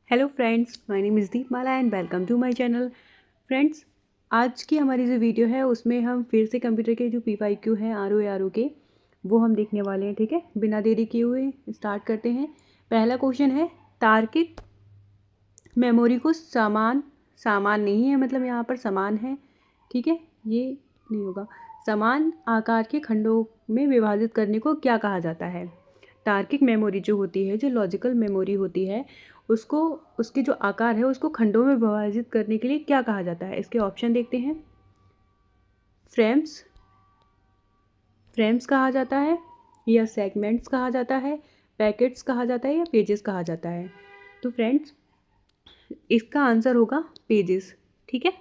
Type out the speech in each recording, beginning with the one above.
Hello friends, my name is Deepmala and welcome to my channel. Friends, आज की हमारी जो वीडियो है उसमें हम फिर से कंप्यूटर के जो PYQ हैं आर ओ के वो हम देखने वाले हैं। ठीक है, बिना देरी किए हुए स्टार्ट करते हैं। पहला क्वेश्चन है, तार्किक मेमोरी को समान सामान नहीं है, मतलब यहाँ पर समान है। ठीक है, ये नहीं होगा। समान आकार के खंडों में विभाजित करने को क्या कहा जाता है? तार्किक मेमोरी जो होती है, जो लॉजिकल मेमोरी होती है, उसको उसके जो आकार है उसको खंडों में विभाजित करने के लिए क्या कहा जाता है? इसके ऑप्शन देखते हैं। फ्रेम्स फ्रेम्स कहा जाता है, या सेगमेंट्स कहा जाता है, पैकेट्स कहा जाता है, या पेजेस कहा जाता है। तो फ्रेंड्स, इसका आंसर होगा पेजेस। ठीक है,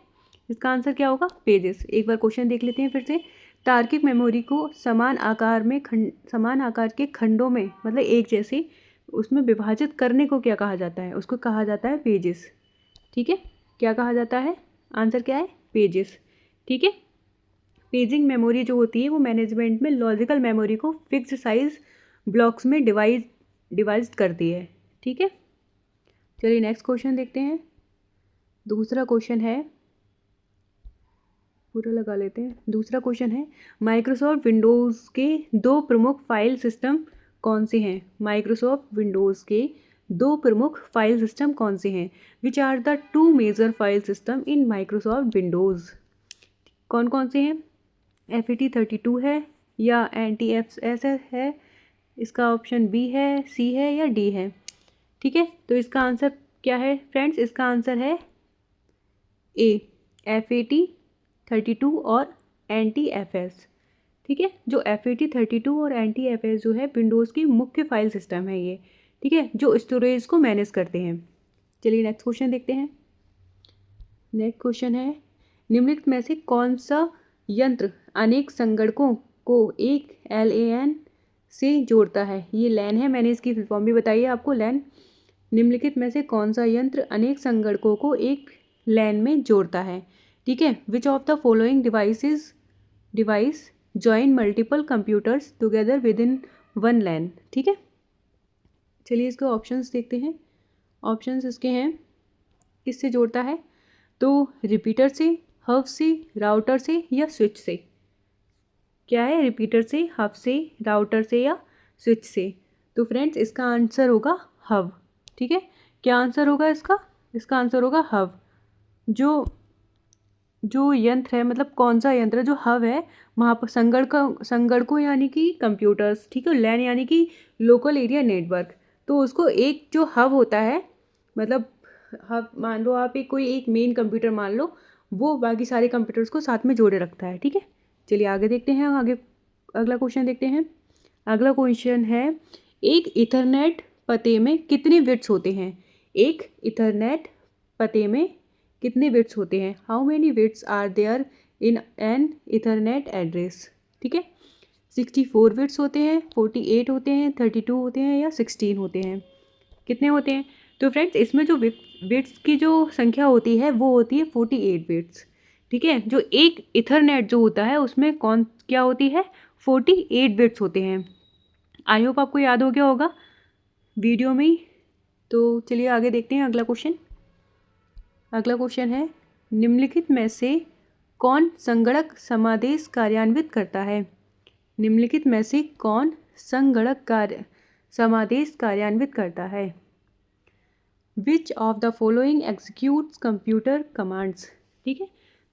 इसका आंसर क्या होगा? पेजेस। एक बार क्वेश्चन देख लेते हैं फिर से। तार्किक मेमोरी को समान आकार के खंडों में, मतलब एक जैसे उसमें विभाजित करने को क्या कहा जाता है? उसको कहा जाता है पेजेस। ठीक है, क्या कहा जाता है? आंसर क्या है? पेजेस। ठीक है, पेजिंग मेमोरी जो होती है वो मैनेजमेंट में लॉजिकल मेमोरी को फिक्स्ड साइज ब्लॉक्स में डिवाइड करती है। ठीक है, चलिए नेक्स्ट क्वेश्चन देखते हैं। दूसरा क्वेश्चन है, पूरा लगा लेते हैं। दूसरा क्वेश्चन है, माइक्रोसॉफ्ट विंडोज़ के दो प्रमुख फाइल सिस्टम कौन से हैं? माइक्रोसॉफ्ट विंडोज़ के दो प्रमुख फाइल सिस्टम कौन से हैं? Which are the two major file system in Microsoft Windows? कौन कौन से हैं? FAT32 है, या NTFS है, इसका ऑप्शन बी है, सी है, या डी है? ठीक है, तो इसका आंसर क्या है फ्रेंड्स? इसका आंसर है ए, FAT32 और NTFS। ठीक है, जो FAT32 और NTFS जो है विंडोज़ की मुख्य फाइल सिस्टम है ये। ठीक है, जो स्टोरेज को मैनेज करते हैं। चलिए नेक्स्ट क्वेश्चन देखते हैं। नेक्स्ट क्वेश्चन है, निम्नलिखित में से कौन सा यंत्र अनेक संगणकों को एक LAN से जोड़ता है? ये लैन है, मैंने इसकी फुल फॉर्म भी बताई है आपको, लैन। निम्नलिखित में से कौन सा यंत्र अनेक संगणकों को एक लैन में जोड़ता है? ठीक है, which of the following device join multiple computers together within one LAN? ठीक है, चलिए इसके ऑप्शंस देखते हैं। ऑप्शंस इसके हैं, किससे जोड़ता है? तो रिपीटर से, हब से, राउटर से, या स्विच से? क्या है? रिपीटर से, हब से, राउटर से, या स्विच से? तो फ्रेंड्स, इसका आंसर होगा हब। ठीक है, क्या आंसर होगा इसका? इसका आंसर होगा हब। जो जो यंत्र है, मतलब कौन सा यंत्र है? जो हब है, वहाँ पर संगणकों यानी कि कंप्यूटर्स, ठीक है, लैन यानी कि लोकल एरिया नेटवर्क। तो उसको एक जो हब होता है, मतलब हब मान लो आप, एक कोई एक मेन कंप्यूटर मान लो, वो बाकी सारे कंप्यूटर्स को साथ में जोड़े रखता है। ठीक है, चलिए आगे देखते हैं। आगे अगला क्वेश्चन देखते हैं। अगला क्वेश्चन है, एक इथरनेट पते में कितने बिट्स होते हैं? एक इथरनेट पते में कितने बिट्स होते हैं? How many bits are there in an Ethernet address? ठीक है, 64 बिट्स होते हैं, 48 होते हैं, 32 होते हैं, या 16 होते हैं? कितने होते हैं? तो फ्रेंड्स, इसमें जो बिट्स की जो संख्या होती है वो होती है 48 बिट्स। ठीक है, जो एक इथरनेट जो होता है उसमें कौन क्या होती है? 48 बिट्स होते हैं। आई होप आपको याद हो गया होगा वीडियो में ही। तो चलिए आगे देखते हैं अगला क्वेश्चन। अगला क्वेश्चन है, निम्नलिखित में से कौन संगणक समादेश कार्यान्वित करता है? निम्नलिखित में से कौन समादेश कार्यान्वित करता है? Which of the following executes computer commands? ठीक है,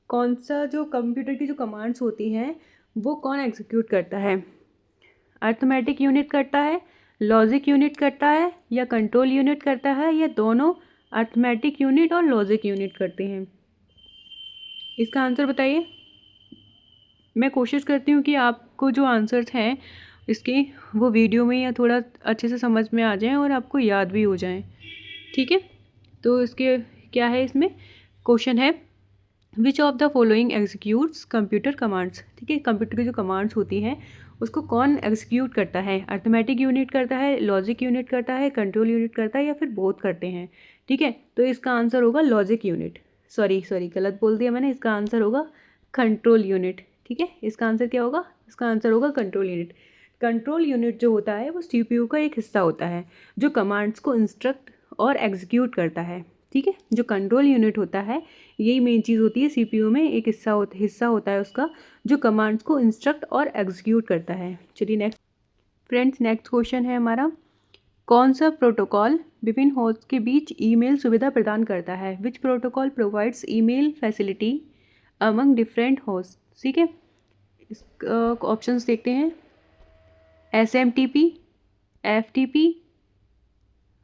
कौन सा जो कंप्यूटर की जो कमांड्स होती हैं वो कौन एग्जीक्यूट करता है? अर्थमेटिक यूनिट करता है, लॉजिक यूनिट करता है, या कंट्रोल यूनिट करता है, या दोनों अर्थमेटिक यूनिट और लॉजिक यूनिट करते हैं? इसका आंसर बताइए। मैं कोशिश करती हूँ कि आपको जो आंसर्स हैं इसके वो वीडियो में या थोड़ा अच्छे से समझ में आ जाएं और आपको याद भी हो जाएं। ठीक है, तो इसके क्या है, इसमें क्वेश्चन है, which of the following executes computer commands? ठीक है, कंप्यूटर की जो कमांड्स होती हैं उसको कौन एग्जीक्यूट करता है? अर्थमेटिक यूनिट करता है, लॉजिक यूनिट करता है, कंट्रोल यूनिट करता है, या फिर बोथ करते हैं? ठीक है, तो इसका आंसर होगा लॉजिक यूनिट। सॉरी गलत बोल दिया मैंने, इसका आंसर होगा कंट्रोल यूनिट। ठीक है, इसका आंसर क्या होगा? इसका आंसर होगा कंट्रोल यूनिट। कंट्रोल यूनिट जो होता है वो CPU का एक हिस्सा होता है जो कमांड्स को इंस्ट्रक्ट और एग्जीक्यूट करता है। ठीक है, जो कंट्रोल यूनिट होता है यही मेन चीज़ होती है सीपीयू में, एक हिस्सा होता है उसका जो कमांड्स को इंस्ट्रक्ट और एग्जीक्यूट करता है। चलिए नेक्स्ट फ्रेंड्स, नेक्स्ट क्वेश्चन है हमारा, कौन सा प्रोटोकॉल विभिन्न होस्ट के बीच ईमेल सुविधा प्रदान करता है? विच protocol provides email facility among different host? ठीक है, ऑप्शंस देखते हैं, SMTP, FTP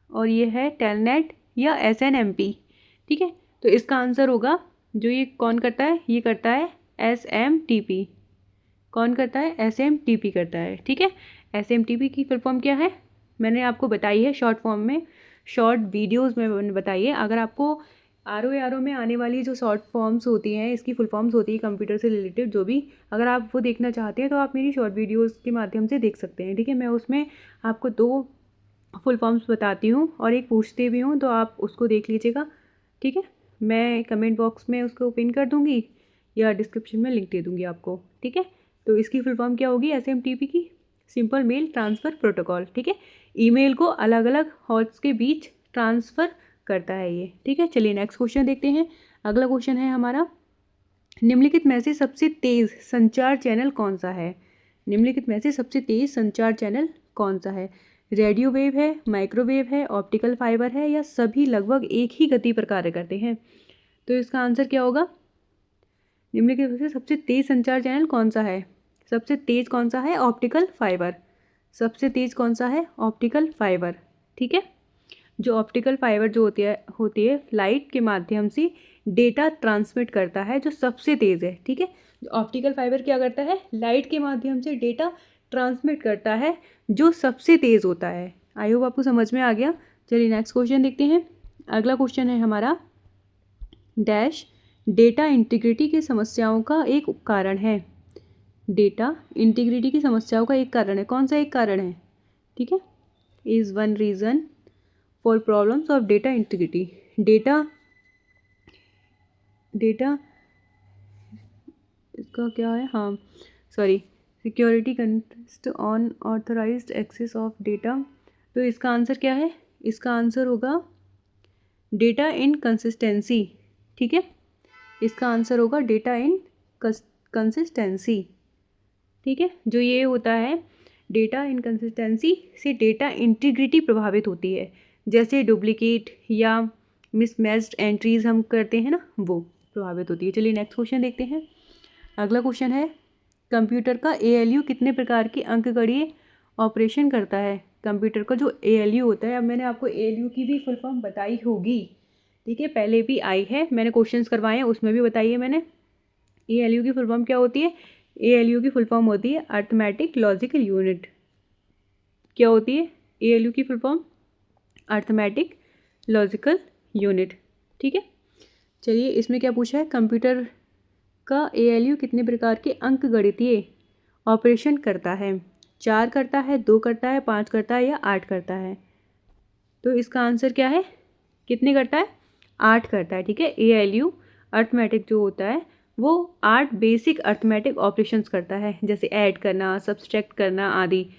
और ये है टेलनेट या SNMP। ठीक है, तो इसका आंसर होगा, जो ये कौन करता है, ये करता है SMTP। कौन करता है? SMTP करता है। ठीक है, SMTP की फुल फॉर्म क्या है मैंने आपको बताई है शॉर्ट फॉर्म में, शॉर्ट वीडियोस में बताई है। अगर आपको RO में आने वाली जो शॉर्ट फॉर्म्स होती हैं, इसकी फुल फॉर्म्स होती है कंप्यूटर से रिलेटेड जो भी, अगर आप वो देखना चाहते हैं तो आप मेरी शॉर्ट वीडियोस के माध्यम से देख सकते हैं। ठीक है, मैं उसमें आपको 2 फुल फॉर्म्स बताती हूँ और एक पूछते भी हूँ, तो आप उसको देख लीजिएगा। ठीक है, मैं कमेंट बॉक्स में उसको पिन कर दूँगी या डिस्क्रिप्शन में लिंक दे दूँगी आपको। ठीक है, तो इसकी फुल फॉर्म क्या होगी SMTP की? Simple mail transfer protocol. ठीक है, ईमेल को अलग अलग होस्ट के बीच ट्रांसफ़र करता है ये। ठीक है, चलिए नेक्स्ट क्वेश्चन देखते हैं। अगला क्वेश्चन है हमारा, निम्नलिखित में से सबसे तेज़ संचार चैनल कौन सा है? निम्नलिखित में से सबसे तेज़ संचार चैनल कौन सा है? रेडियो वेव है, माइक्रोवेव है, ऑप्टिकल फाइबर है या सभी लगभग एक ही गति पर कार्य करते हैं? तो इसका आंसर क्या होगा? निम्नलिखित में से सबसे तेज़ संचार चैनल कौन सा है? सबसे तेज़ कौन सा है? Optical fibre. सबसे तेज़ कौन सा है? Optical fibre. ठीक है, जो ऑप्टिकल फाइबर जो होती है लाइट के माध्यम से डेटा ट्रांसमिट करता है, जो सबसे तेज़ है। ठीक है, जो ऑप्टिकल फाइबर क्या करता है? लाइट के माध्यम से डेटा ट्रांसमिट करता है, जो सबसे तेज़ होता है। आई होप आपको समझ में आ गया। चलिए नेक्स्ट क्वेश्चन देखते हैं। अगला क्वेश्चन है हमारा, डैश डेटा इंटीग्रिटी की समस्याओं का एक कारण है। डेटा इंटीग्रिटी की समस्याओं का एक कारण है। कौन सा एक कारण है? ठीक है, is one reason for problems of data integrity. Data इसका क्या है? हाँ sorry, security contest unauthorised access of data. तो इसका आंसर क्या है? इसका आंसर होगा डेटा इनकंसिस्टेंसी। ठीक है, इसका आंसर होगा डेटा इनकंसिस्टेंसी। ठीक है, जो ये होता है डेटा इनकंसिस्टेंसी से डेटा इंटीग्रिटी प्रभावित होती है, जैसे डुप्लीकेट या मिसमैच्ड एंट्रीज हम करते हैं ना, वो प्रभावित होती है। चलिए नेक्स्ट क्वेश्चन देखते हैं। अगला क्वेश्चन है, कंप्यूटर का ALU कितने प्रकार के अंकगणितीय ऑपरेशन करता है? कंप्यूटर का जो ALU होता है, अब मैंने आपको ALU की भी फुल फॉर्म बताई होगी। ठीक है, पहले भी आई है, मैंने क्वेश्चंस करवाए हैं उसमें भी बताई है मैंने। ALU की फुल फॉर्म क्या होती है? ALU की फुल फॉर्म होती है अर्थमेटिक लॉजिकल यूनिट। क्या होती है ALU की full form? Arithmetic logical unit. ठीक है, चलिए इसमें क्या पूछा है, कंप्यूटर का ALU कितने प्रकार के अंकगणितीय ऑपरेशन करता है? 4 करता है, 2 करता है, 5 करता है या 8 करता है? तो इसका आंसर क्या है? कितने करता है? 8 करता है। ठीक है, ALU अर्थमेटिक जो होता है वो 8 बेसिक अर्थमेटिक ऑपरेशंस करता है, जैसे ऐड करना, सब्सट्रैक्ट करना आदि।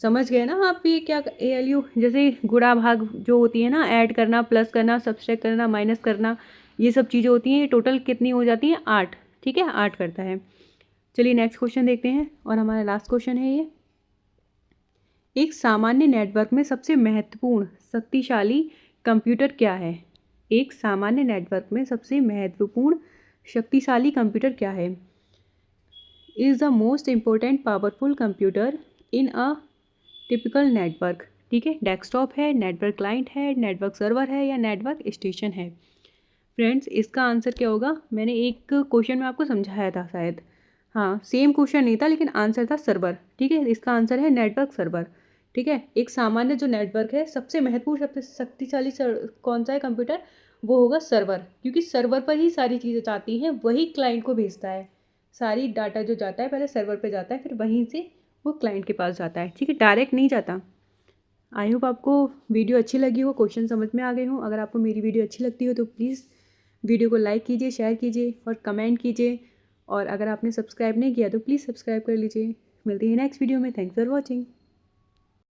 समझ गए ना आप ये क्या ALU? जैसे गुणा भाग जो होती है ना, ऐड करना, प्लस करना, सब्सट्रैक्ट करना, माइनस करना, ये सब चीज़ें होती हैं। ये टोटल कितनी हो जाती हैं? 8। ठीक है, 8 करता है। चलिए नेक्स्ट क्वेश्चन देखते हैं और हमारा लास्ट क्वेश्चन है ये, एक सामान्य नेटवर्क में सबसे महत्वपूर्ण शक्तिशाली कंप्यूटर क्या है? एक सामान्य नेटवर्क में सबसे महत्वपूर्ण शक्तिशाली कंप्यूटर क्या है? Is the most important powerful computer in a typical network. ठीक है, डेस्कटॉप है, नेटवर्क क्लाइंट है, नेटवर्क सर्वर है या नेटवर्क स्टेशन है? फ्रेंड्स, इसका आंसर क्या होगा? मैंने एक क्वेश्चन में आपको समझाया था शायद, हाँ सेम क्वेश्चन नहीं था लेकिन आंसर था सर्वर। ठीक है, इसका आंसर है नेटवर्क सर्वर। ठीक है, एक सामान्य जो नेटवर्क है सबसे महत्वपूर्ण सबसे शक्तिशाली कौन सा है कंप्यूटर? वो होगा सर्वर, क्योंकि सर्वर पर ही सारी चीज़ें जाती हैं, वही क्लाइंट को भेजता है। सारी डाटा जो जाता है पहले सर्वर पे जाता है, फिर वहीं से वो क्लाइंट के पास जाता है। ठीक है, डायरेक्ट नहीं जाता। आई होप आपको वीडियो अच्छी लगी हो, क्वेश्चन समझ में आ गए हो। अगर आपको मेरी वीडियो अच्छी लगती हो तो प्लीज़ वीडियो को लाइक कीजिए, शेयर कीजिए और कमेंट कीजिए। और अगर आपने सब्सक्राइब नहीं किया तो प्लीज़ सब्सक्राइब कर लीजिए। मिलते हैं नेक्स्ट वीडियो में। Thanks for watching.